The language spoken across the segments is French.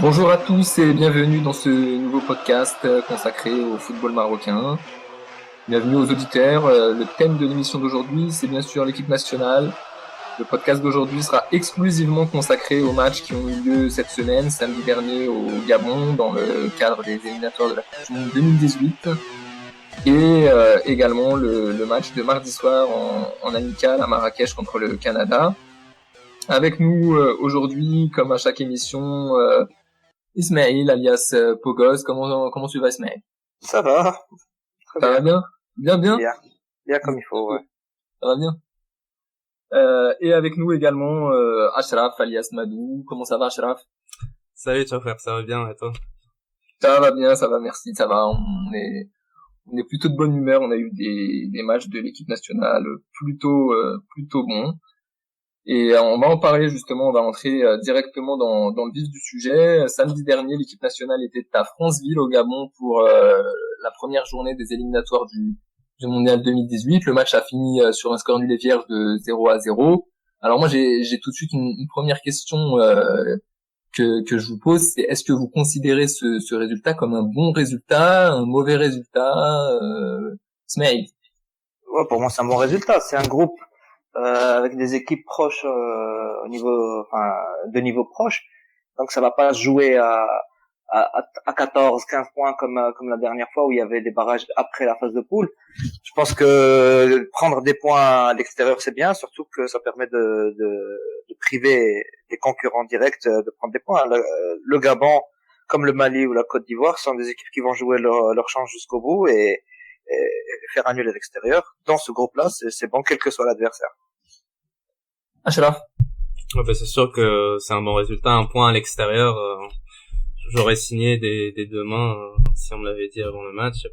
Bonjour à tous et bienvenue dans ce nouveau podcast consacré au football marocain. Bienvenue aux auditeurs. Le thème de l'émission d'aujourd'hui, c'est bien sûr l'équipe nationale. Le podcast d'aujourd'hui sera exclusivement consacré aux matchs qui ont eu lieu cette semaine, samedi dernier au Gabon, dans le cadre des éliminatoires de la Coupe du Monde 2018. Et également le match de mardi soir en amical à Marrakech contre le Canada. Avec nous aujourd'hui, comme à chaque émission, Ismaël alias Pogos. Comment tu vas, Ismaël? Ça va, très Ça va bien. bien? Bien? Bien, bien comme il faut, ouais. Ça va bien. Et avec nous également Ashraf alias Madou. Comment ça va, Ashraf? Salut, ciao frère, ça va bien et toi? Ça va bien, ça va, merci, ça va. On est plutôt de bonne humeur. On a eu des matchs de l'équipe nationale plutôt bons. Et on va en parler justement, on va entrer directement dans le vif du sujet. Samedi dernier, l'équipe nationale était à Franceville au Gabon pour la première journée des éliminatoires du Mondial 2018. Le match a fini sur un score nul et vierge de 0-0. Alors moi j'ai tout de suite une première question que je vous pose, c'est est-ce que vous considérez ce résultat comme un bon résultat, un mauvais résultat, Smail? Ouais, pour moi c'est un bon résultat. C'est un groupe avec des équipes proches au niveau, enfin, de niveau proche. Donc ça va pas se jouer à 14, 15 points comme la dernière fois où il y avait des barrages après la phase de poule. Je pense que prendre des points à l'extérieur c'est bien, surtout que ça permet de priver des concurrents directs de prendre des points. Le Gabon, comme le Mali ou la Côte d'Ivoire, sont des équipes qui vont jouer leur chance jusqu'au bout et faire un nul à l'extérieur. Dans ce groupe-là, c'est bon quel que soit l'adversaire. Ashraf? Ouais, bah, c'est sûr que c'est un bon résultat, un point à l'extérieur. J'aurais signé des deux mains si on me l'avait dit avant le match.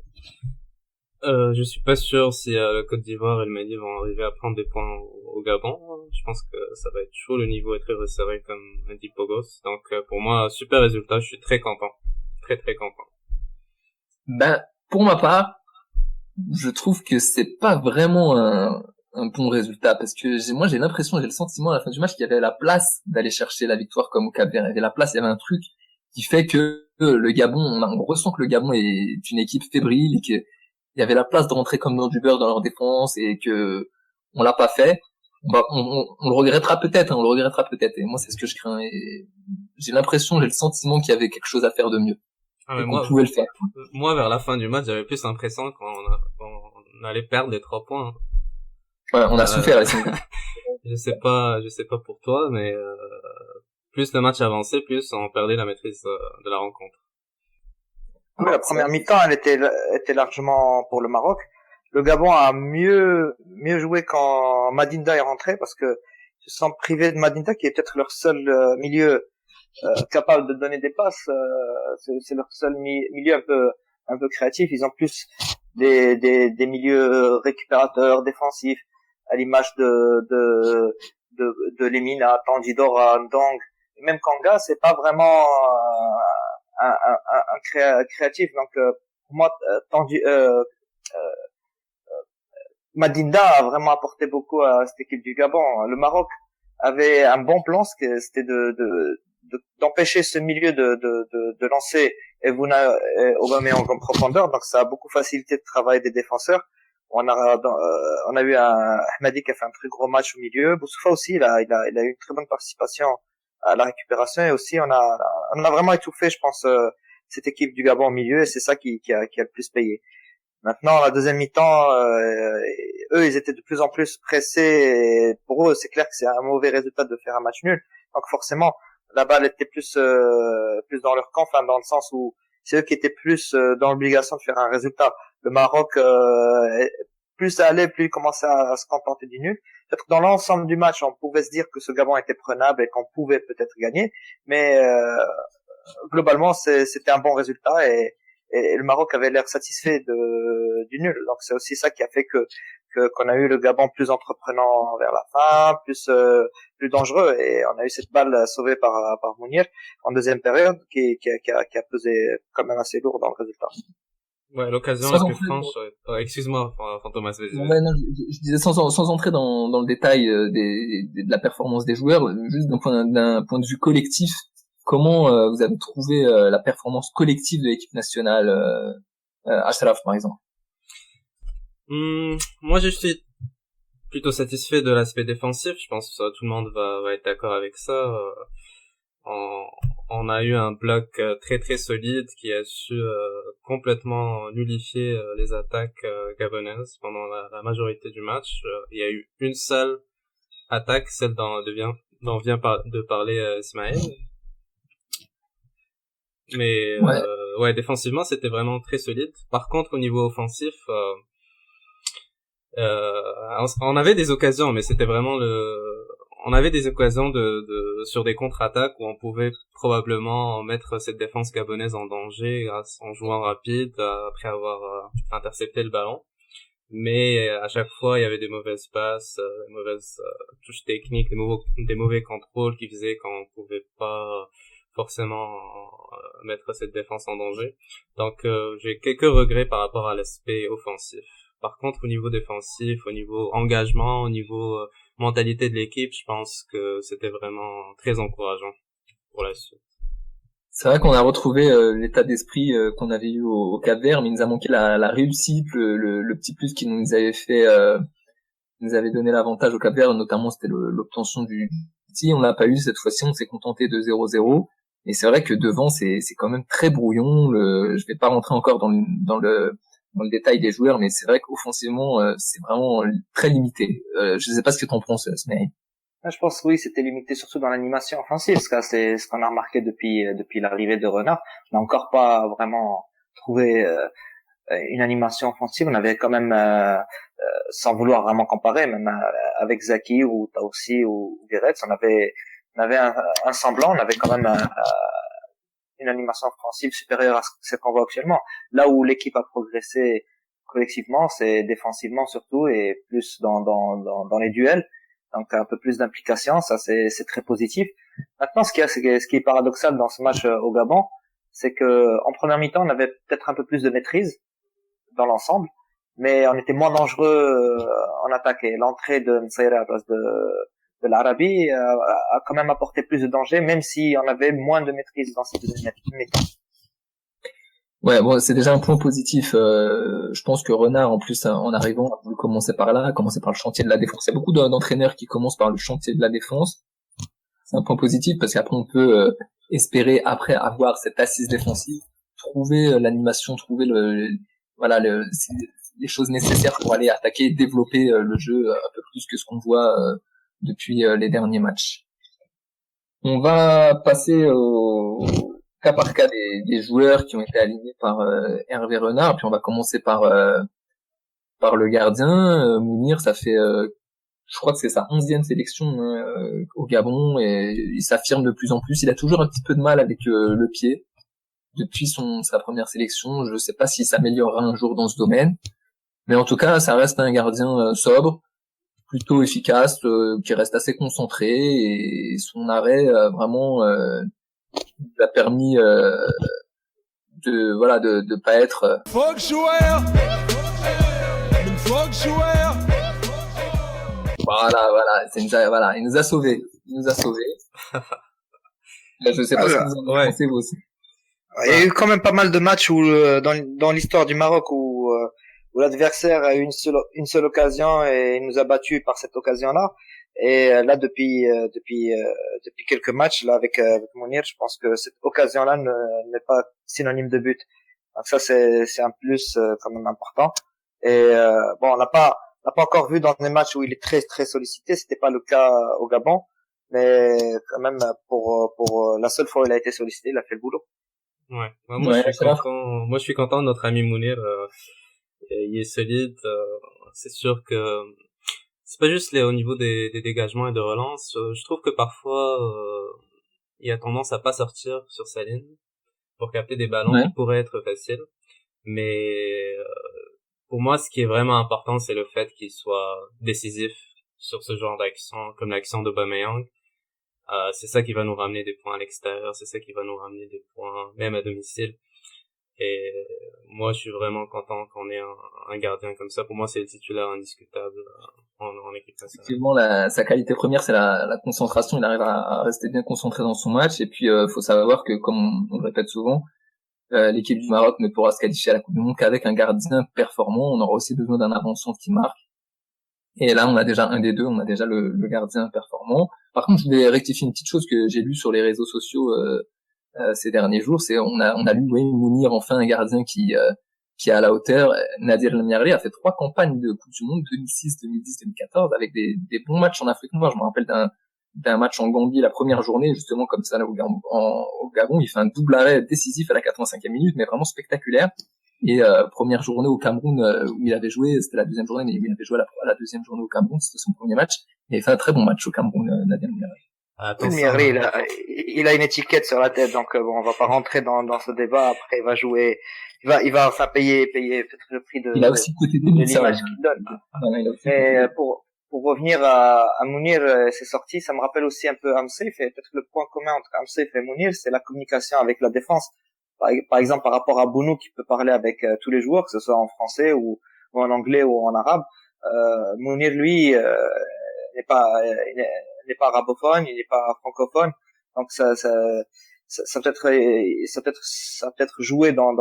Je suis pas sûr si la Côte d'Ivoire et le Mali vont arriver à prendre des points au Gabon. Je pense que ça va être chaud, le niveau est très resserré comme a dit Pogos. Donc pour moi, super résultat, je suis très content. Très très content. Ben, pour ma part, je trouve que c'est pas vraiment un bon résultat parce que moi j'ai l'impression, j'ai le sentiment à la fin du match qu'il y avait la place d'aller chercher la victoire comme au Cap-Vert. Il y avait la place, il y avait un truc qui fait que le Gabon, on ressent que le Gabon est une équipe fébrile et que il y avait la place de rentrer comme dans du beurre dans leur défense et que on l'a pas fait. On le regrettera peut-être, hein, on le regrettera peut-être. Et moi c'est ce que je crains. Et j'ai l'impression, j'ai le sentiment qu'il y avait quelque chose à faire de mieux Ah, et mais qu'on pouvait le faire. moi vers la fin du match, j'avais plus l'impression qu'on allait perdre les 3 points. Ouais, on a souffert. Je sais pas pour toi, mais plus le match avançait, plus on perdait la maîtrise de la rencontre. Oui, la première mi-temps, elle était largement pour le Maroc. Le Gabon a mieux joué quand Madinda est rentré parce que ils se sont privés de Madinda qui est peut-être leur seul milieu capable de donner des passes. C'est leur seul milieu un peu créatif. Ils ont plus des milieux récupérateurs défensifs à l'image de Lemina, Tandidora, Ndong, même Kanga, c'est pas vraiment créatif. Donc pour moi, Madinda a vraiment apporté beaucoup à cette équipe du Gabon. Le Maroc avait un bon plan, c'était d'empêcher ce milieu de lancer Evuna et Aubameyang en profondeur. Donc ça a beaucoup facilité le travail des défenseurs. On a eu un Ahmadi qui a fait un très gros match au milieu. Boussoufa aussi, il a eu une très bonne participation à la récupération et aussi on a vraiment étouffé, je pense, cette équipe du Gabon au milieu et c'est ça qui a le plus payé. Maintenant, la deuxième mi-temps, eux, ils étaient de plus en plus pressés. Et pour eux, c'est clair que c'est un mauvais résultat de faire un match nul. Donc forcément, la balle était plus dans leur camp, enfin dans le sens où c'est eux qui étaient plus dans l'obligation de faire un résultat. Le Maroc, plus ça allait, plus il commençait à se contenter du nul. Peut-être dans l'ensemble du match, on pouvait se dire que ce Gabon était prenable et qu'on pouvait peut-être gagner, mais globalement, c'était un bon résultat et le Maroc avait l'air satisfait du nul. Donc c'est aussi ça qui a fait qu'on a eu le Gabon plus entreprenant vers la fin, plus dangereux et on a eu cette balle sauvée par Mounir en deuxième période qui a pesé quand même assez lourd dans le résultat. Ouais, l'occasion la plus franche. Excuse-moi, Fantomas. Ouais, non, je disais sans entrer dans le détail de la performance des joueurs, juste d'un point de vue collectif, comment vous avez trouvé la performance collective de l'équipe nationale, Ashraf par exemple? Moi, je suis plutôt satisfait de l'aspect défensif. Je pense que tout le monde va être d'accord avec ça. On a eu un bloc très très solide qui a su complètement nullifier les attaques gabonaises pendant la majorité du match. Il y a eu une seule attaque, celle dont vient de parler Ismaël. Mais ouais, défensivement, c'était vraiment très solide. Par contre, au niveau offensif, on avait des occasions, mais c'était vraiment on avait des occasions sur des contre-attaques où on pouvait probablement mettre cette défense gabonaise en danger en jouant rapide après avoir intercepté le ballon. Mais à chaque fois, il y avait des mauvaises passes, des mauvaises touches techniques, des mauvais contrôles qui faisaient qu'on pouvait pas forcément mettre cette défense en danger. Donc j'ai quelques regrets par rapport à l'aspect offensif. Par contre, au niveau défensif, au niveau engagement, au niveau mentalité de l'équipe, je pense que c'était vraiment très encourageant pour la suite. C'est vrai qu'on a retrouvé l'état d'esprit qu'on avait eu au Cap-Vert, mais il nous a manqué la réussite, le petit plus qui nous avait fait, nous avait donné l'avantage au Cap-Vert, notamment c'était l'obtention du petit. On l'a pas eu cette fois-ci, on s'est contenté de 0-0. Et c'est vrai que devant c'est quand même très brouillon. Je vais pas rentrer encore dans le détail des joueurs, mais c'est vrai qu'offensivement c'est vraiment très limité. Je sais pas ce que t'en penses, Smaï. Je pense que oui, c'était limité surtout dans l'animation offensive. C'est ce qu'on a remarqué depuis l'arrivée de Renard. On n'a encore pas vraiment trouvé une animation offensive. On avait quand même, sans vouloir vraiment comparer, même avec Zaki ou Taoussi ou Viretz, on avait un semblant. On avait quand même une animation offensive supérieure à ce qu'on voit actuellement. Là où l'équipe a progressé collectivement, c'est défensivement surtout et plus dans les duels. Donc un peu plus d'implication, ça c'est très positif. Maintenant, ce qui est paradoxal dans ce match au Gabon, c'est que en première mi-temps, on avait peut-être un peu plus de maîtrise dans l'ensemble, mais on était moins dangereux en attaque. Et l'entrée de Nsaïra à la place de l'Arabie a quand même apporté plus de danger, même si on avait moins de maîtrise dans cette deuxième mi-temps. Ouais, bon, c'est déjà un point positif. Je pense que Renard, en plus, en arrivant, a voulu commencer par là, a commencé par le chantier de la défense. Il y a beaucoup d'entraîneurs qui commencent par le chantier de la défense. C'est un point positif parce qu'après, on peut espérer, après avoir cette assise défensive, trouver l'animation, trouver les choses nécessaires pour aller attaquer, développer le jeu un peu plus que ce qu'on voit depuis les derniers matchs. On va passer au cas par cas des joueurs qui ont été alignés par Hervé Renard, puis on va commencer par le gardien. Mounir, ça fait je crois que c'est sa 11e sélection au Gabon et il s'affirme de plus en plus. Il a toujours un petit peu de mal avec le pied depuis sa première sélection. Je sais pas s'il s'améliorera un jour dans ce domaine, mais en tout cas, ça reste un gardien sobre, plutôt efficace, qui reste assez concentré et son arrêt vraiment lui a permis de pas être voilà, il nous a sauvés. Là, je sais pas ce que vous en pensez, vous aussi. Il y a eu quand même pas mal de matchs où dans l'histoire du Maroc où l'adversaire a eu une seule occasion et il nous a battus par cette occasion-là. Et là depuis quelques matchs là avec Mounir, je pense que cette occasion-là n'est pas synonyme de but. Donc ça c'est un plus quand même important. Et bon, on n'a pas encore vu dans des matchs où il est très très sollicité, c'était pas le cas au Gabon, mais quand même pour la seule fois où il a été sollicité, il a fait le boulot. Ouais, moi je suis content de notre ami Mounir, il est solide, c'est sûr que c'est pas juste au niveau des dégagements et de relance, je trouve que parfois il a tendance à pas sortir sur sa ligne pour capter des ballons qui pourraient être faciles, mais pour moi ce qui est vraiment important c'est le fait qu'il soit décisif sur ce genre d'action comme l'action d'Aubameyang. C'est ça qui va nous ramener des points à l'extérieur, c'est ça qui va nous ramener des points même à domicile. Et moi, je suis vraiment content qu'on ait un gardien comme ça. Pour moi, c'est le titulaire indiscutable en équipe nationale. Effectivement, sa qualité première, c'est la concentration. Il arrive à rester bien concentré dans son match. Et puis, faut savoir que, comme on le répète souvent, l'équipe du Maroc ne pourra se qualifier à la Coupe du Monde qu'avec un gardien performant. On aura aussi besoin d'un avant-centre qui marque. Et là, on a déjà un des deux, on a déjà le gardien performant. Par contre, je voulais rectifier une petite chose que j'ai lue sur les réseaux sociaux ces derniers jours. C'est on a lu Mounir, enfin un gardien qui est à la hauteur. Nadir El-Miarri a fait 3 campagnes de Coupe du Monde, 2006, 2010, 2014, avec des bons matchs en Afrique noire. Je me rappelle d'un match en Gambie la première journée, justement comme ça là au Gabon, il fait un double arrêt décisif à la 85e minute, mais vraiment spectaculaire. Et première journée au Cameroun où il avait joué, c'était la deuxième journée, mais il avait joué la deuxième journée au Cameroun, c'était son premier match. Il avait fait un très bon match au Cameroun, Nadir El-Miarri. Miarri, il a une étiquette sur la tête, donc bon, on va pas rentrer dans ce débat. Après, il va jouer, il va enfin payer peut-être le prix de. Il a aussi côté de l'image qu'il donne. Mais pour revenir à Mounir, ses sorties, ça me rappelle aussi un peu Amsef, et peut-être le point commun entre Amsef et Mounir, c'est la communication avec la défense. Par exemple, par rapport à Bounou, qui peut parler avec tous les joueurs, que ce soit en français ou en anglais ou en arabe. Mounir, lui, n'est pas arabophone, il n'est pas francophone, donc ça peut-être joué dans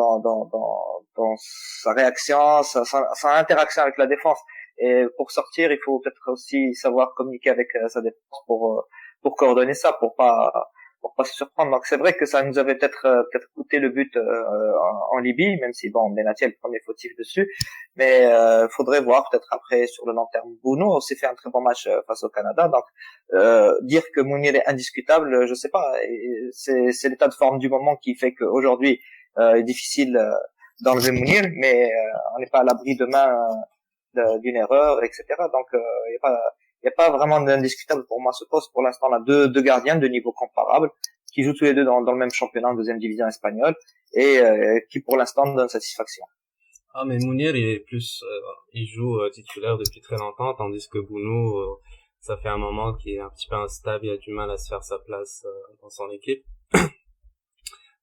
sa réaction, sa interaction avec la défense. Et pour sortir, il faut peut-être aussi savoir communiquer avec sa défense pour coordonner ça, pour pas se surprendre. Donc c'est vrai que ça nous avait peut-être coûté le but en Libye, même si bon, Benatia est le premier fautif dessus, mais faudrait voir peut-être après sur le long terme. Bounou a aussi fait un très bon match face au Canada, donc dire que Mounir est indiscutable, je sais pas, c'est l'état de forme du moment qui fait qu'aujourd'hui il est difficile d'enlever Mounir, mais on n'est pas à l'abri demain d'une erreur, etc. Donc il n'y a pas vraiment d'indiscutable pour moi ce poste. Pour l'instant, on a deux gardiens de niveau comparable qui jouent tous les deux dans le même championnat en deuxième division espagnole et qui pour l'instant donnent satisfaction. Ah, mais Mounir, il joue titulaire depuis très longtemps, tandis que Bounou, ça fait un moment qu'il est un petit peu instable, il a du mal à se faire sa place dans son équipe.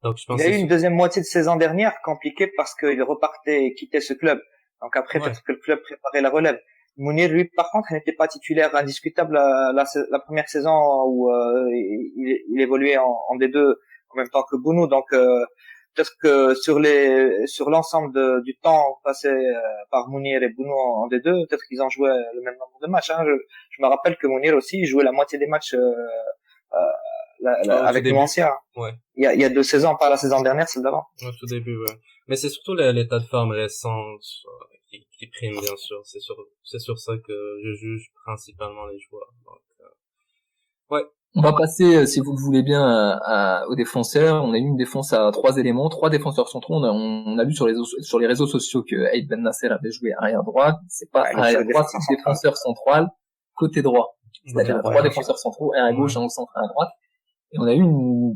Donc je pense il y a eu une deuxième moitié de saison dernière compliquée parce qu'il repartait et quittait ce club. Donc après, peut-être que le club préparait la relève. Mounir, lui, par contre, n'était pas titulaire indiscutable la première saison où il évoluait en D2 en même temps que Bounou. Donc peut-être que sur l'ensemble du temps passé par Mounir et Bounou en D2, peut-être qu'ils ont joué le même nombre de matchs. Hein. Je me rappelle que Mounir aussi jouait la moitié des matchs avec nous anciens. Ouais. Il y a 2 saisons, pas la saison dernière, celle d'avant. Au tout début, ouais. Mais c'est surtout l'état de forme récent qui prime, bien sûr. C'est sur ça que je juge principalement les joueurs. Donc, ouais. On va passer, si vous le voulez bien, aux défenseurs. On a eu une défense à 3 éléments, 3 défenseurs centraux. On a lu sur les réseaux sociaux que Aïd Ben Nasser avait joué arrière droit. C'est pas arrière droit, c'est défenseur central, côté droit. C'est-à-dire 3 défenseurs centraux, un à gauche, un au centre, un à droite. Et on a eu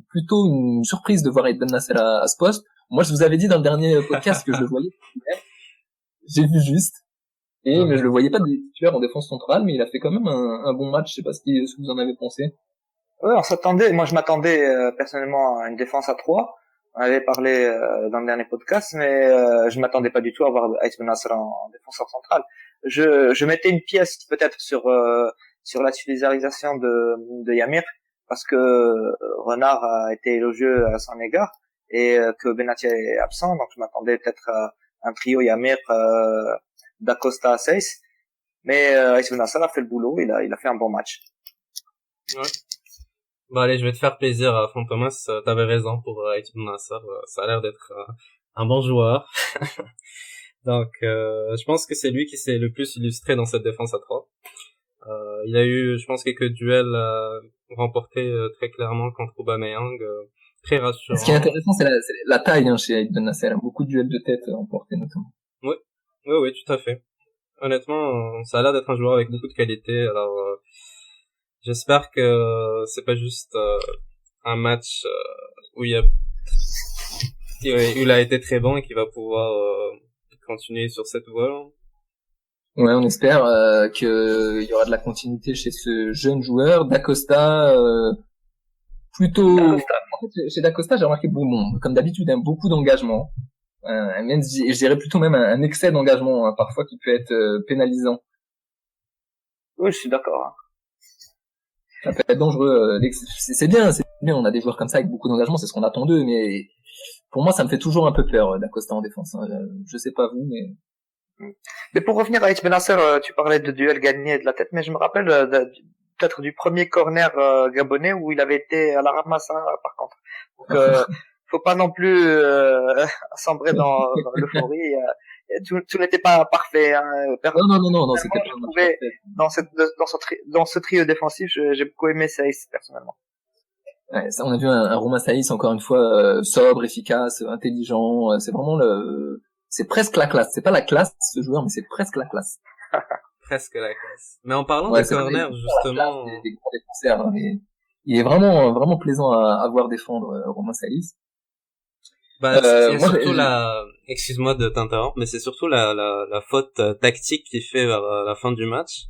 plutôt une surprise de voir Aïd Ben Nasser à ce poste. Moi, je vous avais dit dans le dernier podcast que je le voyais. J'ai vu juste. Mais je le voyais pas de titulaire en défense centrale, mais il a fait quand même un bon match. Je sais pas ce que vous en avez pensé. Ouais, moi je m'attendais personnellement à une défense à 3. On avait parlé dans le dernier podcast, mais je m'attendais pas du tout à voir Aïd Ben Nasser en défenseur central. Je mettais une pièce peut-être sur la titularisation de Yamir, parce que Renard a été élogieux à son égard et que Benatia est absent, donc je m'attendais peut-être à un trio Yamir, Dacosta, Seyss, mais Aïd Ben Nasser a fait le boulot, il a fait un bon match. Ouais. Bah allez, je vais te faire plaisir, Font Thomas, t'avais raison pour Aïd Ben Nasser, ça a l'air d'être un bon joueur. Donc je pense que c'est lui qui s'est le plus illustré dans cette défense à 3. Il a eu, je pense, quelques duels remportés très clairement contre Aubameyang, très rassurant. Ce qui est intéressant, c'est la taille chez Aïd Ben Nasser. Beaucoup de duels de tête remportés notamment. Oui, tout à fait. Honnêtement, ça a l'air d'être un joueur avec beaucoup de qualité. Alors, j'espère que c'est pas juste un match où il a été très bon et qu'il va pouvoir continuer sur cette voie. Ouais, on espère qu'il y aura de la continuité chez ce jeune joueur. Dacosta, plutôt... En fait, chez Dacosta, j'ai remarqué, bon, comme d'habitude, beaucoup d'engagement. même, je dirais plutôt même un excès d'engagement, hein, parfois qui peut être pénalisant. Oui, je suis d'accord. Hein. Ça peut être dangereux. C'est bien, on a des joueurs comme ça avec beaucoup d'engagement, c'est ce qu'on attend d'eux, mais pour moi, ça me fait toujours un peu peur d'Acosta en défense. Hein. Je sais pas vous, mais... Mais pour revenir à H. Benasser, tu parlais de duel gagné de la tête, mais je me rappelle peut-être du premier corner gabonais où il avait été à la ramasse, hein, par contre. Donc, faut pas non plus sombrer dans l'euphorie. Tout n'était pas parfait. Hein. Non, c'était pas je trouvais dans ce trio défensif, j'ai beaucoup aimé Saïs personnellement. Ouais, ça, on a vu un Romain Saïs encore une fois sobre, efficace, intelligent. C'est vraiment c'est presque la classe. C'est pas la classe ce joueur, mais c'est presque la classe. Presque la classe. Mais en parlant des corners, justement, des grands défenseurs, hein, mais il est vraiment plaisant à voir défendre Romain Saïs. Bah, c'est surtout excuse-moi de t'interrompre, mais c'est surtout la faute tactique qu'il fait vers la fin du match.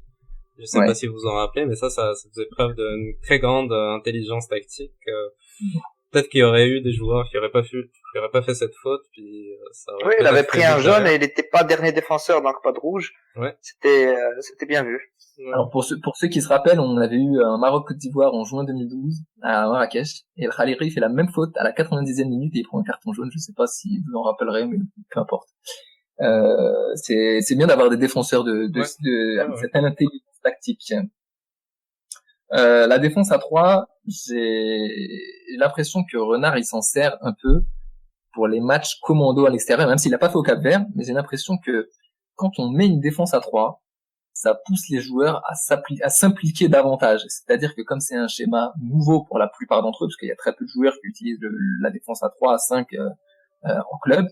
Je sais pas si vous vous en rappelez, mais ça faisait preuve d'une très grande intelligence tactique. Peut-être qu'il y aurait eu des joueurs qui auraient pas fait cette faute, puis ça aurait. Oui, il avait pris un jaune et il était pas dernier défenseur, donc pas de rouge. Ouais. C'était bien vu. Ouais. Alors pour ceux qui se rappellent, on avait eu un Maroc-Côte d'Ivoire en juin 2012 à Marrakech, et El Khaliri fait la même faute à la 90e minute et il prend un carton jaune. Je sais pas si vous en rappellerez, mais peu importe. C'est bien d'avoir des défenseurs de cette intelligence tactique. La défense à 3, j'ai l'impression que Renard il s'en sert un peu pour les matchs commando à l'extérieur, même s'il l'a pas fait au Cap-Vert, mais j'ai l'impression que quand on met une défense à 3, ça pousse les joueurs à s'impliquer davantage. C'est-à-dire que comme c'est un schéma nouveau pour la plupart d'entre eux, parce qu'il y a très peu de joueurs qui utilisent la défense à 3, à 5 en club,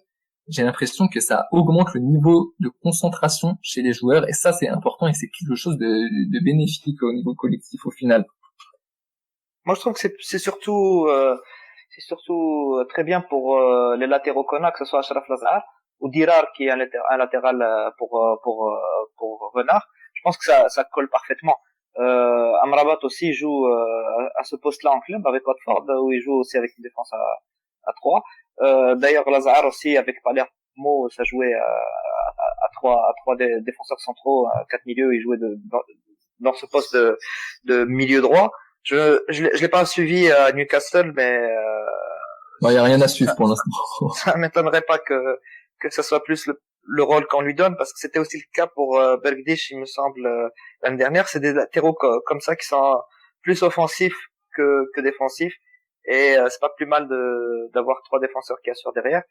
j'ai l'impression que ça augmente le niveau de concentration chez les joueurs, et ça c'est important et c'est quelque chose de bénéfique au niveau collectif au final. Moi je trouve que c'est surtout très bien pour les latéraux qu'on a, que ce soit Achraf Lazar ou Dirar qui est un latéral pour Renard. Je pense que ça colle parfaitement. Amrabat aussi joue à ce poste-là en club avec Watford, où il joue aussi avec une défense à 3. D'ailleurs Lazar aussi avec Palermo, ça jouait à trois défenseurs centraux, 4 milieux, il jouait dans ce poste de milieu droit. Je l'ai pas suivi à Newcastle, mais il y a rien à suivre pour l'instant. Ça m'étonnerait pas que ça soit plus le rôle qu'on lui donne, parce que c'était aussi le cas pour Bergdish, il me semble, l'année dernière. C'est des latéraux comme ça qui sont plus offensifs que défensifs, et c'est pas plus mal d'avoir 3 défenseurs qui assurent derrière.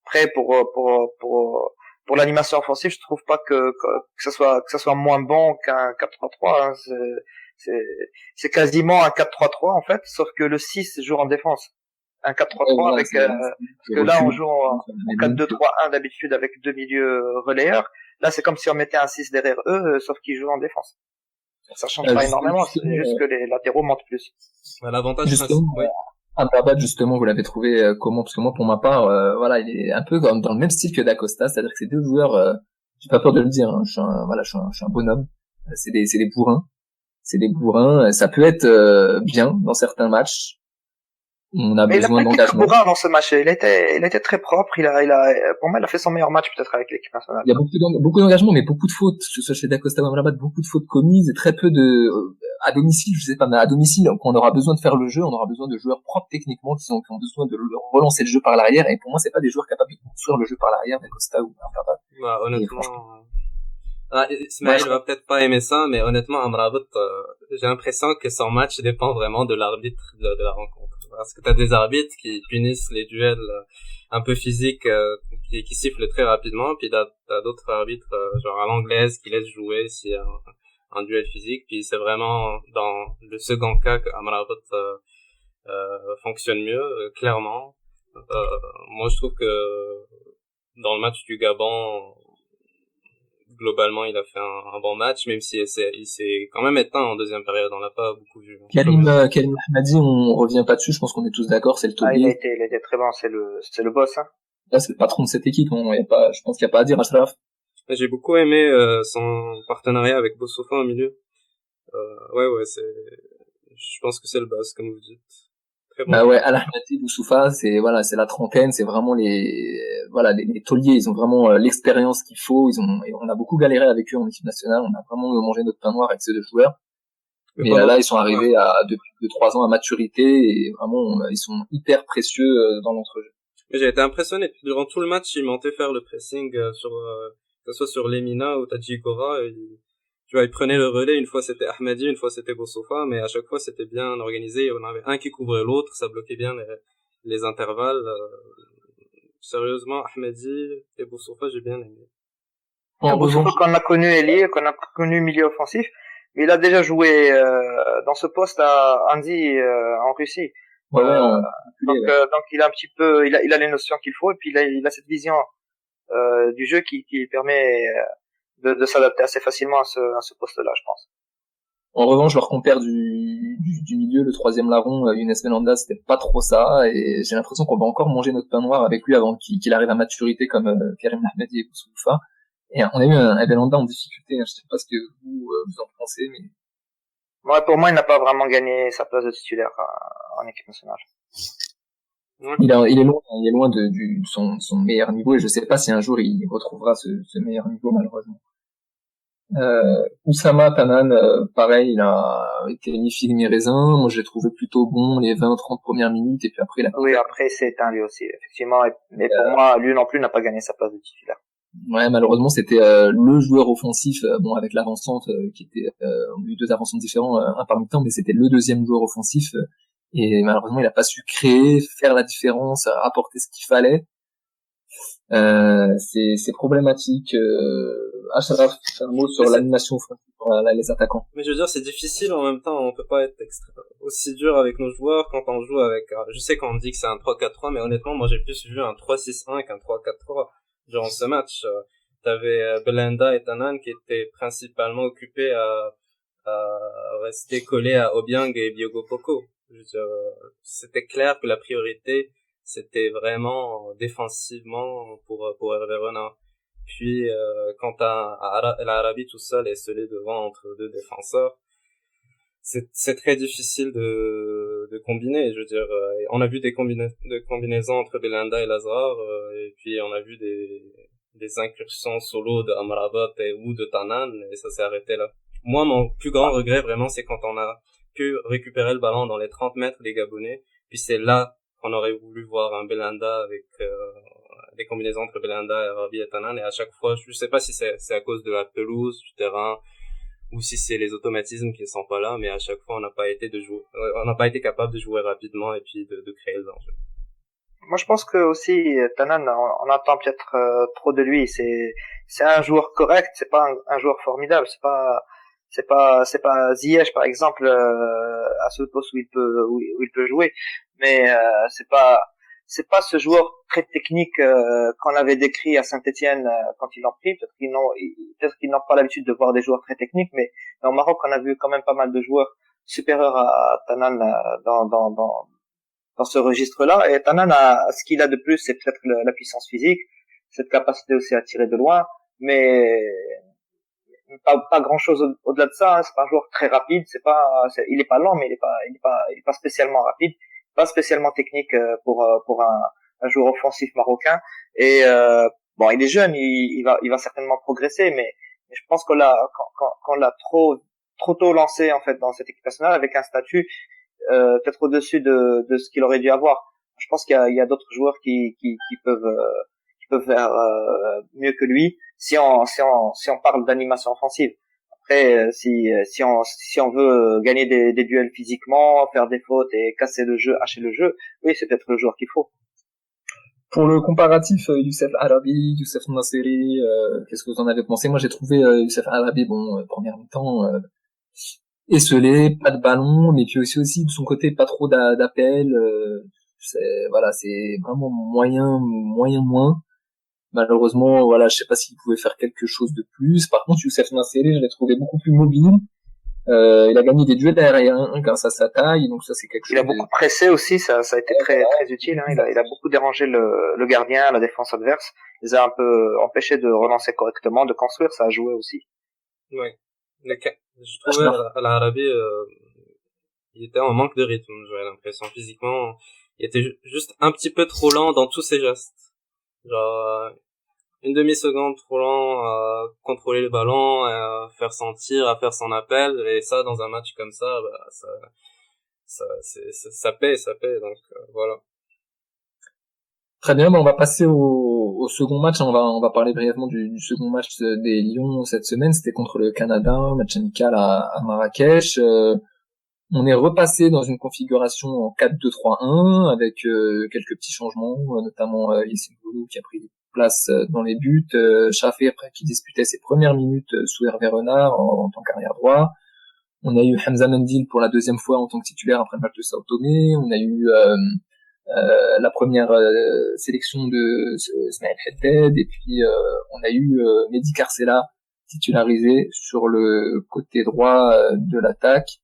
Après pour l'animation offensive, je trouve pas que ça soit moins bon qu'un 4-3-3. Hein. C'est quasiment un 4-3-3 en fait, sauf que le 6 joue en défense. Un 4-3-3 avec parce que là on joue en 4-2-3-1 d'habitude avec 2 milieux relayeurs. Là c'est comme si on mettait un 6 derrière eux, sauf qu'ils jouent en défense. Ça change pas énormément, c'est juste que les latéraux montent plus. L'avantage Amrabat, justement, vous l'avez trouvé comment? Parce que moi, pour ma part, voilà, il est un peu dans le même style que Dacosta, c'est-à-dire que ces deux joueurs, j'ai pas peur de le dire, hein, je suis un bonhomme. C'est des bourrins. C'est des bourrins. Ça peut être bien dans certains matchs. On a besoin d'engagement. Il a dans ce match. Il était très propre. Pour moi, il a fait son meilleur match peut-être avec l'équipe nationale. Il y a beaucoup d'engagement, mais beaucoup de fautes. Que ce soit chez Dacosta ou Amrabat, beaucoup de fautes commises et très peu à domicile, je sais pas, mais à domicile, quand on aura besoin de faire le jeu, on aura besoin de joueurs propres techniquement qui ont besoin de relancer le jeu par l'arrière. Et pour moi, c'est pas des joueurs capables de construire le jeu par l'arrière, Dacosta ou Amrabat. Bah, honnêtement. Ismaël va peut-être pas aimer ça, mais honnêtement, Amrabat, j'ai l'impression que son match dépend vraiment de l'arbitre de la rencontre. Parce que t'as des arbitres qui punissent les duels un peu physiques, qui sifflent très rapidement, puis t'as d'autres arbitres, genre à l'anglaise, qui laissent jouer s'il y a un duel physique, puis c'est vraiment dans le second cas que Amrabat fonctionne mieux, clairement. Moi, je trouve que dans le match du Gabon, globalement, il a fait un bon match, même si il s'est quand même éteint en deuxième période. On l'a pas beaucoup vu. Karim Ahmadi, on revient pas dessus. Je pense qu'on est tous d'accord. C'est le top. Il a été très bon. C'est le boss, hein. Là, c'est le patron de cette équipe. Je pense qu'il y a pas à dire, Achraf. J'ai beaucoup aimé son partenariat avec Boussoufa au milieu. Ouais, je pense que c'est le boss, comme vous dites. Très bon. Bah ouais, Al-Ahmadi, Boussoufa, c'est la trentaine, c'est vraiment voilà, les tauliers, ils ont vraiment l'expérience qu'il faut. Et on a beaucoup galéré avec eux en équipe nationale. On a vraiment mangé notre pain noir avec ces deux joueurs. Mais là, ils sont arrivés depuis 2-3 ans à maturité et vraiment, ils sont hyper précieux dans notre jeu. J'ai été impressionné. Durant tout le match, ils montaient faire le pressing que ce soit sur Lemina ou Tadjikova. Tu vois, ils prenaient le relais. Une fois, c'était Ahmadi, une fois, c'était Boussoufa. Mais à chaque fois, c'était bien organisé. On avait un qui couvrait l'autre. Ça bloquait bien les intervalles. Sérieusement, Ahmadi et Boussoufa, j'ai bien aimé. Boussoufa, qu'on a connu ailier, qu'on a connu milieu offensif. Mais il a déjà joué dans ce poste à Andy en Russie. Ouais, donc il a un petit peu, il a les notions qu'il faut et puis il a cette vision du jeu qui permet de s'adapter assez facilement à ce poste-là, je pense. En revanche, leur compère du milieu, le troisième larron, Younes Belhanda, c'était pas trop ça, et j'ai l'impression qu'on va encore manger notre pain noir avec lui avant qu'il arrive à maturité comme Karim Ahmadi et Boussoufa. Et on a eu un Belhanda en difficulté, je sais pas ce que vous en pensez, mais... Ouais, pour moi, il n'a pas vraiment gagné sa place de titulaire en équipe nationale. Il est loin de son meilleur niveau, et je sais pas si un jour il retrouvera ce meilleur niveau, malheureusement. Oussama Tanan, pareil, il a été mi-figue mi-raisin. Moi, je l'ai trouvé plutôt bon les 20-30 premières minutes, et puis après, Oui, après, c'est éteint lui aussi, effectivement. Mais pour moi, lui non plus n'a pas gagné sa place de titulaire. Ouais, malheureusement, c'était le joueur offensif, bon, avec l'avancante qui était, on a eu deux avancements différents, un par mi-temps, mais c'était le deuxième joueur offensif, et malheureusement, il a pas su créer, faire la différence, apporter ce qu'il fallait. C'est problématique. Ashraf, un mot sur l'animation offensive pour les attaquants. Mais je veux dire, c'est difficile en même temps. On peut pas être aussi dur avec nos joueurs quand on joue avec. Je sais qu'on dit que c'est un 3-4-3, mais honnêtement, moi j'ai plus vu un 3-6-1 qu'un 3-4-3 durant ce match. T'avais Belhanda et Tanan qui étaient principalement occupés à rester collés à Obiang et Biogo Poko. Je veux dire, c'était clair que la priorité c'était vraiment défensivement pour Hervé Renard. Puis quant à l'Arabie tout seul et scellé devant entre deux défenseurs, c'est très difficile de combiner. Je veux dire, on a vu des combinaisons entre Belhanda et Lazare, et puis on a vu des incursions solo de Amrabat ou de Tanan, et ça s'est arrêté là. Moi, mon plus grand regret vraiment, c'est quand on a pu récupérer le ballon dans les 30 mètres des Gabonais, puis c'est là qu'on aurait voulu voir un Belhanda avec des combinaisons entre Belhanda, Arabi et Tanan, et à chaque fois, je sais pas si c'est à cause de la pelouse, du terrain, ou si c'est les automatismes qui sont pas là, mais à chaque fois, on n'a pas été capable de jouer rapidement et puis de créer le danger. Moi, je pense que aussi Tanan, on attend peut-être trop de lui. C'est un joueur correct, c'est pas un joueur formidable, c'est pas Ziyech par exemple à ce poste où il peut jouer, mais c'est pas ce joueur très technique qu'on avait décrit à Saint-Étienne quand ils l'ont pris. Peut-être qu'ils n'ont pas l'habitude de voir des joueurs très techniques, mais au Maroc on a vu quand même pas mal de joueurs supérieurs à Tanan dans ce registre-là. Et Tanan ce qu'il a de plus, c'est peut-être la puissance physique, cette capacité aussi à tirer de loin, mais pas grand chose au-delà de ça, hein. C'est pas un joueur très rapide, il est pas lent, mais il est pas spécialement rapide, pas spécialement technique pour un joueur offensif marocain. Et bon, il est jeune, il va certainement progresser, mais je pense qu'on l'a trop tôt lancé en fait dans cette équipe nationale avec un statut peut-être au-dessus de ce qu'il aurait dû avoir. Je pense qu'il y a d'autres joueurs qui peuvent faire mieux que lui si on parle d'animation offensive. Après si on veut gagner des duels physiquement, faire des fautes et casser le jeu, hacher le jeu, oui, c'est peut-être le joueur qu'il faut. Pour le comparatif, Youssef Arabi, Youssef Nasseri, qu'est-ce que vous en avez pensé? Moi, j'ai trouvé Youssef Arabi, bon, première mi-temps, esselé, pas de ballon, mais puis aussi de son côté, pas trop d'appel. Voilà, c'est vraiment moins. Malheureusement, voilà, je sais pas s'il pouvait faire quelque chose de plus. Par contre, Youssef Nasseri, je l'ai trouvé beaucoup plus mobile. Il a gagné des duels aériens grâce à sa taille, donc ça c'est quelque chose. Il a beaucoup pressé aussi, ça a été très utile. Hein. Il a beaucoup dérangé le gardien, la défense adverse. Il les a un peu empêchés de relancer correctement, de construire. Ça a joué aussi. Oui. Je trouvais à l'Arabie, il était en manque de rythme. J'avais l'impression physiquement, il était juste un petit peu trop lent dans tous ses gestes. Genre, une demi-seconde trop lent à contrôler le ballon, à faire son tir, à faire son appel, et ça, dans un match comme ça, bah, ça paie, donc, voilà. Très bien, on va passer au second match. On va parler brièvement du second match des Lions cette semaine. C'était contre le Canada, match amical à Marrakech. On est repassé dans une configuration en 4-2-3-1 avec quelques petits changements, notamment Yassine Bounou qui a pris place dans les buts, Chaffé après qui disputait ses premières minutes sous Hervé Renard en tant qu'arrière droit. On a eu Hamza Mendil pour la deuxième fois en tant que titulaire après le match de Sao Tomé. On a eu la première sélection de Smaïl Haddad et puis on a eu Mehdi Carcella titularisé sur le côté droit de l'attaque.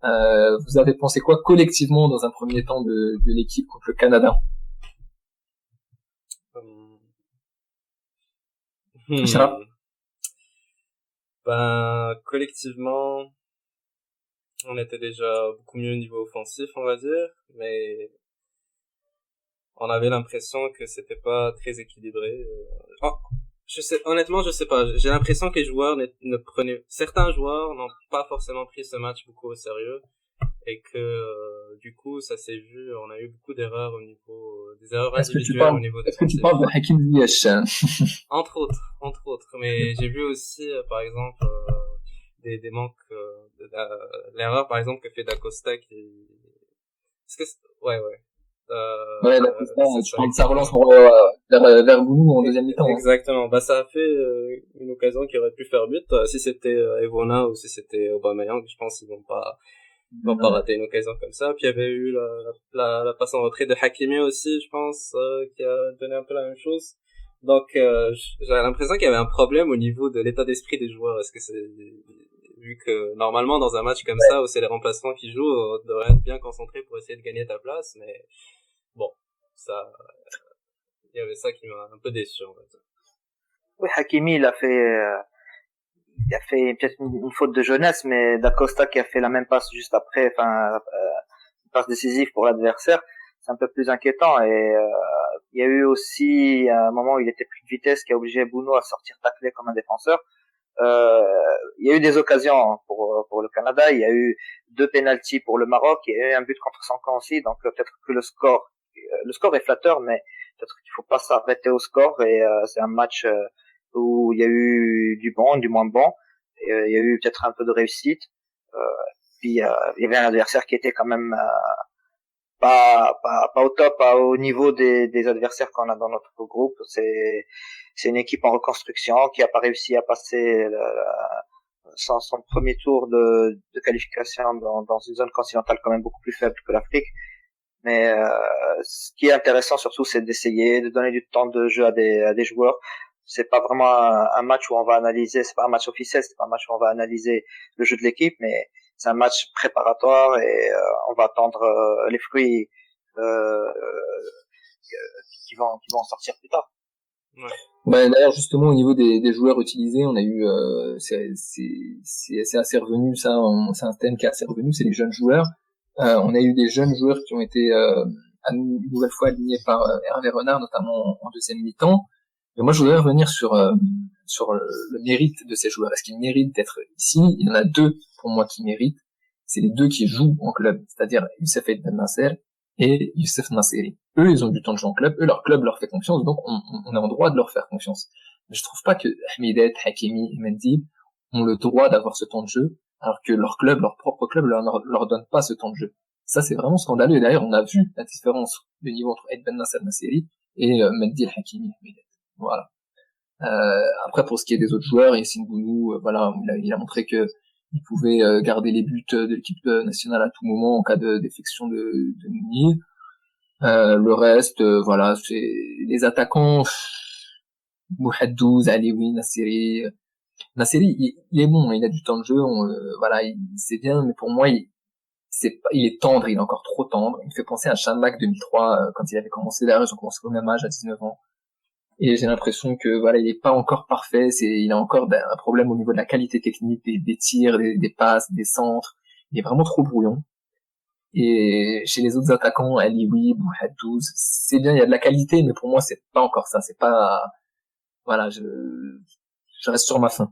Vous avez pensé quoi collectivement dans un premier temps de l'équipe contre le Canada? Ben, collectivement, on était déjà beaucoup mieux au niveau offensif, on va dire, mais on avait l'impression que c'était pas très équilibré. Oh, honnêtement, je sais pas. J'ai l'impression que les joueurs certains joueurs n'ont pas forcément pris ce match beaucoup au sérieux et que du coup, ça s'est vu. On a eu beaucoup d'erreurs au niveau des erreurs individuelles au niveau défensif. Est-ce que tu parles de Hakim Ziyech? Entre autres. Mais j'ai vu aussi, par exemple, des manques. L'erreur, par exemple, que fait Dacosta qui. Ouais. Ouais, je pense que ça relance vers Bounou en deuxième mi-temps. Exactement. Bah, ça a fait une occasion qui aurait pu faire but. Si c'était Evona ou si c'était Aubameyang, je pense qu'ils vont pas rater une occasion comme ça. Puis il y avait eu la passe en retrait de Hakimi aussi, je pense, qui a donné un peu la même chose. Donc, j'ai l'impression qu'il y avait un problème au niveau de l'état d'esprit des joueurs. Est-ce que vu que normalement dans un match comme ça où c'est les remplaçants qui jouent, on devrait être bien concentré pour essayer de gagner ta place, mais bon, ça, il y avait ça qui m'a un peu déçu, en fait. Oui, Hakimi, il a fait peut-être une faute de jeunesse, mais Dacosta qui a fait la même passe juste après, une passe décisive pour l'adversaire, c'est un peu plus inquiétant. Et il y a eu aussi un moment où il était pris de vitesse, qui a obligé Bounou à sortir taclé comme un défenseur. Il y a eu des occasions pour le Canada, il y a eu 2 pénaltys pour le Maroc, il y a eu un but contre son camp aussi, donc peut-être que le score est flatteur, mais peut-être qu'il faut pas s'arrêter au score. Et c'est un match où il y a eu du bon, du moins bon, et il y a eu peut-être un peu de réussite. Puis il y avait un adversaire qui était quand même pas au top, pas au niveau des adversaires qu'on a dans notre groupe. C'est une équipe en reconstruction qui a pas réussi à passer son premier tour de qualification dans une zone continentale quand même beaucoup plus faible que l'Afrique. Mais ce qui est intéressant surtout, c'est d'essayer de donner du temps de jeu à des joueurs. C'est pas vraiment un match où on va analyser, c'est pas un match officiel, c'est pas un match où on va analyser le jeu de l'équipe, mais c'est un match préparatoire et on va attendre les fruits qui vont en sortir plus tard. Ouais, d'ailleurs justement au niveau des joueurs utilisés, on a eu c'est assez revenu ça, c'est un thème qui est assez revenu, c'est les jeunes joueurs. On a eu des jeunes joueurs qui ont été une nouvelle fois alignés par Hervé Renard, notamment en deuxième mi-temps. Et moi, je voudrais revenir sur le mérite de ces joueurs. Est-ce qu'ils méritent d'être ici? Il y en a 2 pour moi qui méritent. C'est les 2 qui jouent en club, c'est-à-dire Youssef Ben Nasser et Youssef Nasseri. Eux, ils ont du temps de jouer en club. Eux, leur club leur fait confiance, donc on a le droit de leur faire confiance. Mais je trouve pas que Hamidet, Hakimi et Mendy ont le droit d'avoir ce temps de jeu, alors que leur propre club leur donne pas ce temps de jeu. Ça, c'est vraiment scandaleux. Et d'ailleurs, on a vu la différence de niveau entre Ben Nasser Nasseri et Mendy Hakimi. Voilà. Après, pour ce qui est des autres joueurs, Yassine Bounou, voilà, il a montré que il pouvait garder les buts de l'équipe nationale à tout moment en cas de défection de Mounier. Le reste, voilà, c'est les attaquants. Mouhaddouz, Alioui, Nasseri. Nasseri, il est bon, il a du temps de jeu, voilà, c'est bien, mais pour moi, il est tendre, il est encore trop tendre. Il me fait penser à Chamak 2003, quand il avait commencé. D'ailleurs, ils ont commencé au même âge, à 19 ans. Et j'ai l'impression que voilà, il est pas encore parfait, il a encore un problème au niveau de la qualité technique des tirs, des passes, des centres. Il est vraiment trop brouillon. Et chez les autres attaquants, Alioui, Bouhaddouz, c'est bien, il y a de la qualité, mais pour moi, c'est pas encore ça. C'est pas, voilà, je reste sur ma faim.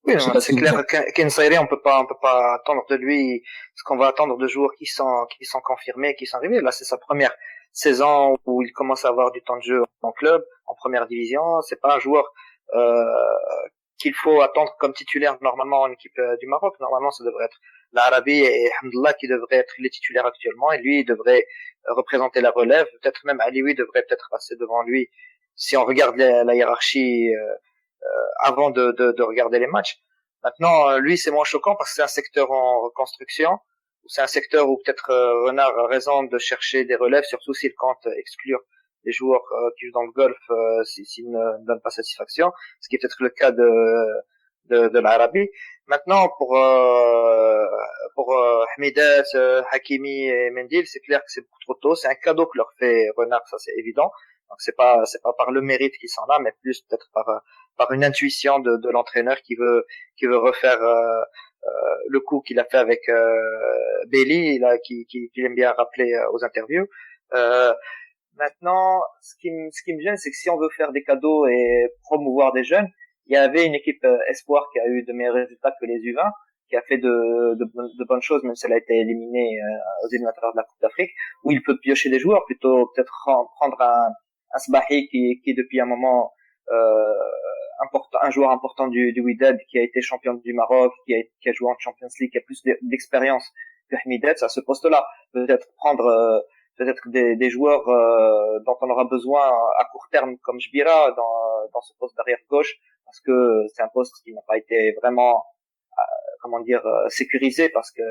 Oui, Je sais non, pas c'est si vous... clair qu'En Saïri, on peut pas attendre de lui ce qu'on va attendre de joueurs qui sont confirmés, qui sont arrivés. Là, c'est sa première saison où il commence à avoir du temps de jeu en club, en première division. C'est pas un joueur euh, qu'il faut attendre comme titulaire normalement en équipe du Maroc. Normalement, ça devrait être l'Arabie et Hamdallah qui devraient être les titulaires actuellement, et lui il devrait représenter la relève. Peut-être même Alioui devrait peut-être passer devant lui si on regarde la hiérarchie avant de regarder les matchs. Maintenant, lui, c'est moins choquant parce que c'est un secteur en reconstruction. C'est un secteur où peut-être Renard a raison de chercher des relèves, surtout s'il compte exclure les joueurs qui jouent dans le golf s'ils ne donnent pas satisfaction, ce qui est peut-être le cas de l'Arabie. Maintenant, pour Hamidat, Hakimi et Mendil, c'est clair que c'est beaucoup trop tôt. C'est un cadeau que leur fait Renard, ça c'est évident. Donc c'est pas par le mérite qu'ils sont là, mais plus peut-être par une intuition de l'entraîneur qui veut refaire le coup qu'il a fait avec Bailey, là, qui aime bien rappeler aux interviews. Euh, Maintenant, ce qui me gêne, c'est que si on veut faire des cadeaux et promouvoir des jeunes, il y avait une équipe espoir qui a eu de meilleurs résultats que les U20, qui a fait de bonnes choses, même si elle a été éliminée aux éliminatoires de la Coupe d'Afrique, où il peut piocher des joueurs, plutôt peut-être prendre un Sbahi qui depuis un moment un joueur important du Wydad, qui a été champion du Maroc, qui a joué en Champions League, qui a plus d'expérience que Hamidet à ce poste-là. Peut-être prendre peut-être des joueurs dont on aura besoin à court terme comme Jbira dans ce poste d'arrière gauche, parce que c'est un poste qui n'a pas été vraiment sécurisé, parce que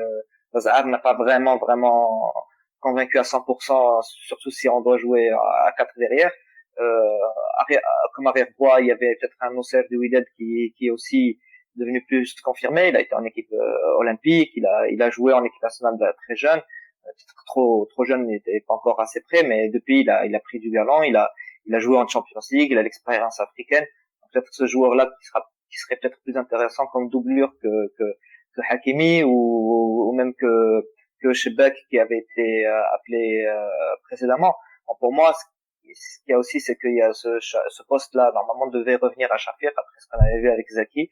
Zahar n'a pas vraiment convaincu à 100%, surtout si on doit jouer à 4 derrière. Comme arrière-droit, il y avait peut-être un Nocef de Wydad qui est aussi devenu plus confirmé. Il a été en équipe olympique, il a joué en équipe nationale très jeune, trop jeune, il n'était pas encore assez prêt, mais depuis il a pris du galon, il a joué en Champions League, il a l'expérience africaine. Donc, peut-être ce joueur-là qui serait peut-être plus intéressant comme doublure que Hakimi ou même que Chebek qui avait été appelé précédemment. Donc, pour moi, ce qu'il y a aussi, c'est qu'il y a ce poste-là, normalement, devait revenir à Shafir après ce qu'on avait vu avec Zaki.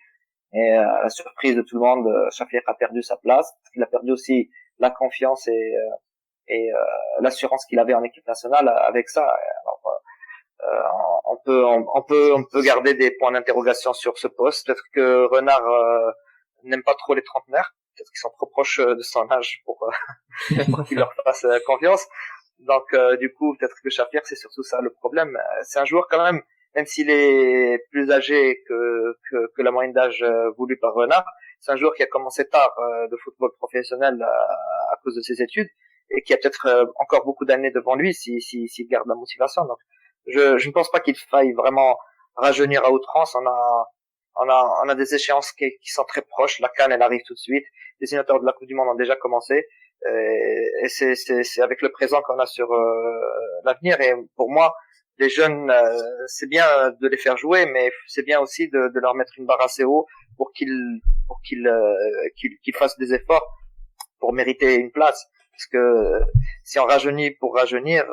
Et à la surprise de tout le monde, Shafir a perdu sa place. Il a perdu aussi la confiance et l'assurance qu'il avait en équipe nationale avec ça. Alors, on peut garder des points d'interrogation sur ce poste. Peut-être que Renard n'aime pas trop les trentenaires. Peut-être qu'ils sont trop proches de son âge pour qu'il leur fasse confiance. Donc du coup, peut-être que Shafir, c'est surtout ça le problème. C'est un joueur quand même s'il est plus âgé que la moyenne d'âge voulue par Renard, c'est un joueur qui a commencé tard le football professionnel à cause de ses études, et qui a peut-être encore beaucoup d'années devant lui s'il garde la motivation. Donc je ne pense pas qu'il faille vraiment rajeunir à outrance. On a des échéances qui sont très proches. La CAN, elle arrive tout de suite. Les éliminatoires de la Coupe du Monde ont déjà commencé. Et c'est avec le présent qu'on a sur l'avenir. Et pour moi, les jeunes, c'est bien de les faire jouer, mais c'est bien aussi de leur mettre une barre assez haut pour qu'ils fassent des efforts pour mériter une place. Parce que si on rajeunit pour rajeunir,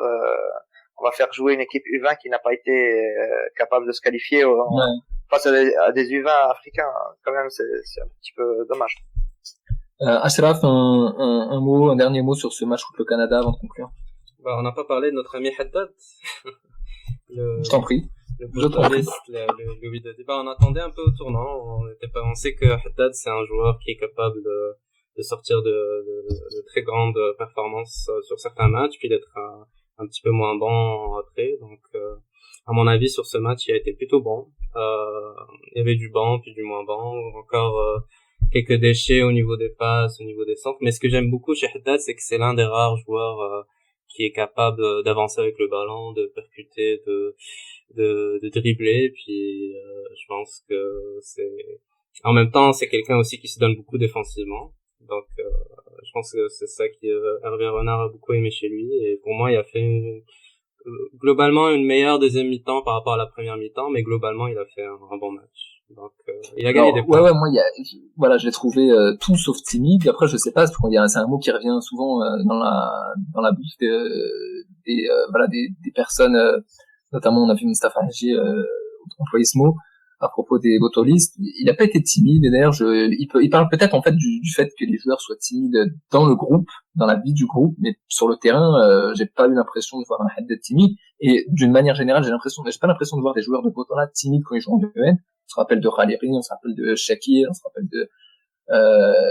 on va faire jouer une équipe U20 qui n'a pas été capable de se qualifier face à des U20 africains. Quand même, c'est un petit peu dommage. Ashraf, un dernier mot sur ce match contre le Canada avant de conclure. Bah, on n'a pas parlé de notre ami Haddad. Je t'en prie. Le Wydad. Bah, on attendait un peu au tournant. On sait que Haddad, c'est un joueur qui est capable de sortir de très grandes performances sur certains matchs, puis d'être un petit peu moins bon après. Donc, à mon avis, sur ce match, il a été plutôt bon. Il y avait du bon, puis du moins bon. Encore quelques déchets au niveau des passes, au niveau des centres. Mais ce que j'aime beaucoup chez Haddad, c'est que c'est l'un des rares joueurs qui est capable d'avancer avec le ballon, de percuter, de dribbler. Puis je pense que en même temps, c'est quelqu'un aussi qui se donne beaucoup défensivement. Donc je pense que c'est ça qui Hervé Renard a beaucoup aimé chez lui. Et pour moi, il a fait globalement une meilleure deuxième mi-temps par rapport à la première mi-temps, mais globalement il a fait un bon match. Donc il a gagné des points. Ouais, moi voilà, je l'ai trouvé tout sauf timide. Après, je sais pas, parce qu'il y a c'est un mot qui revient souvent dans la bouche des personnes, notamment on a vu Mustafa Hadji employer ce mot à propos des botolistes. Il a pas été timide, et d'ailleurs il parle peut-être en fait du fait que les joueurs soient timides dans le groupe, dans la vie du groupe, mais sur le terrain, j'ai pas eu l'impression de voir un Haddad timide, et d'une manière générale, j'ai pas l'impression de voir des joueurs de Botola timides quand ils jouent en VPN. On se rappelle de Khaliri, on se rappelle de Shakir, on se rappelle de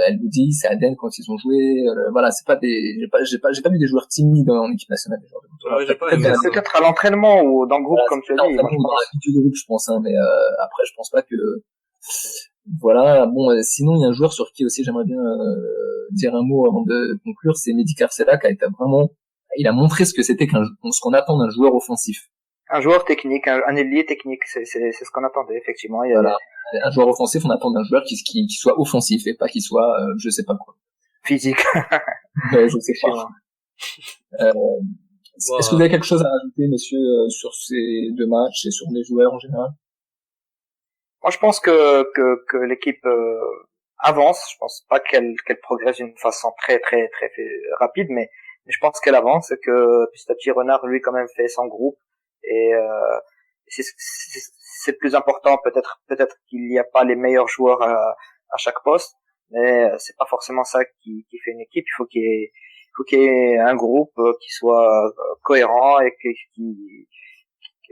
El Boudi, Saaden quand ils ont joué. Voilà, c'est pas j'ai pas vu des joueurs timides en équipe nationale. Des joueurs de Botola. Ouais, peut-être à l'entraînement ou dans le groupe, comme tu as dit. Dans la vie du groupe, je pense, hein, mais après, je pense pas que. Voilà. Bon, sinon, il y a un joueur sur qui aussi j'aimerais bien dire un mot avant de conclure, c'est Mehdi Carcella, qui a été vraiment. Il a montré ce que c'était ce qu'on attend d'un joueur offensif. Un joueur technique, un ailier technique, c'est ce qu'on attendait effectivement. Voilà. Un joueur offensif, on attend d'un joueur qui soit offensif et pas qui soit je sais pas quoi. Physique. Je sais pas. Est-ce que vous avez quelque chose à rajouter, messieurs, sur ces deux matchs et sur les joueurs en général? Moi, je pense que l'équipe avance. Je pense pas qu'elle progresse d'une façon très très très rapide, mais je pense qu'elle avance et que petit à petit Renard lui quand même fait son groupe. Et c'est plus important, peut-être qu'il n'y a pas les meilleurs joueurs à chaque poste, mais c'est pas forcément ça qui fait une équipe. Il faut qu'il y ait un groupe qui soit cohérent et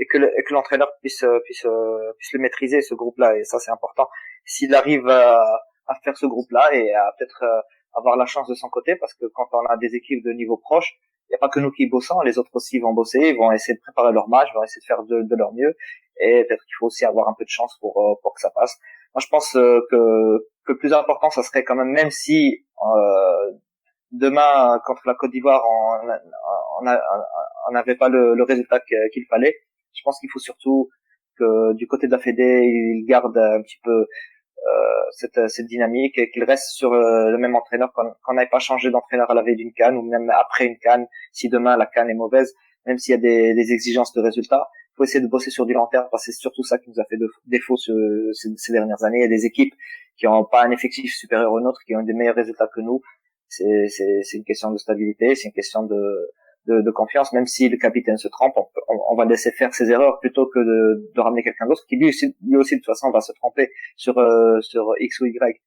que l'entraîneur puisse le maîtriser, ce groupe-là, et ça c'est important. S'il arrive à faire ce groupe-là et à peut-être avoir la chance de son côté, parce que quand on a des équipes de niveau proche, il n'y a pas que nous qui bossons, les autres aussi vont bosser, ils vont essayer de préparer leur match, vont essayer de faire de leur mieux, et peut-être qu'il faut aussi avoir un peu de chance pour que ça passe. Moi, je pense que le plus important, ça serait quand même si demain contre la Côte d'Ivoire, on n'avait pas le résultat qu'il fallait. Je pense qu'il faut surtout que du côté de la Fédé, il garde un petit peu cette dynamique et qu'il reste sur le même entraîneur, qu'on n'aille pas changer d'entraîneur à la veille d'une CAN ou même après une CAN si demain la CAN est mauvaise, même s'il y a des exigences de résultats. Il faut essayer de bosser sur du long terme, parce que c'est surtout ça qui nous a fait défaut ces dernières années. Il y a des équipes qui n'ont pas un effectif supérieur au nôtre, qui ont des meilleurs résultats que nous. C'est une question de stabilité, c'est une question de confiance. Même si le capitaine se trompe, on va laisser faire ses erreurs plutôt que de ramener quelqu'un d'autre qui lui aussi de toute façon va se tromper sur X ou Y.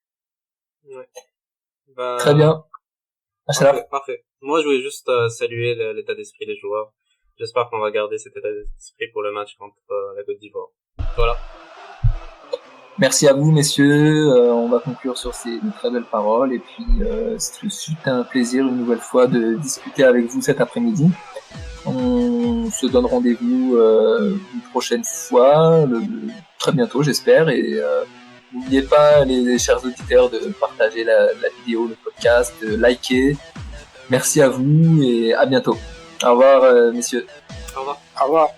Ouais. Très bien. Parfait. Moi, je voulais juste saluer l'état d'esprit des joueurs. J'espère qu'on va garder cet état d'esprit pour le match contre la Côte d'Ivoire. Voilà. Merci à vous, messieurs. On va conclure sur ces très belles paroles. Et puis, c'était un plaisir une nouvelle fois de discuter avec vous cet après-midi. On se donne rendez-vous une prochaine fois, très bientôt, j'espère. Et n'oubliez pas, les chers auditeurs, de partager la vidéo, le podcast, de liker. Merci à vous et à bientôt. Au revoir, messieurs. Au revoir. Au revoir.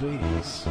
Please.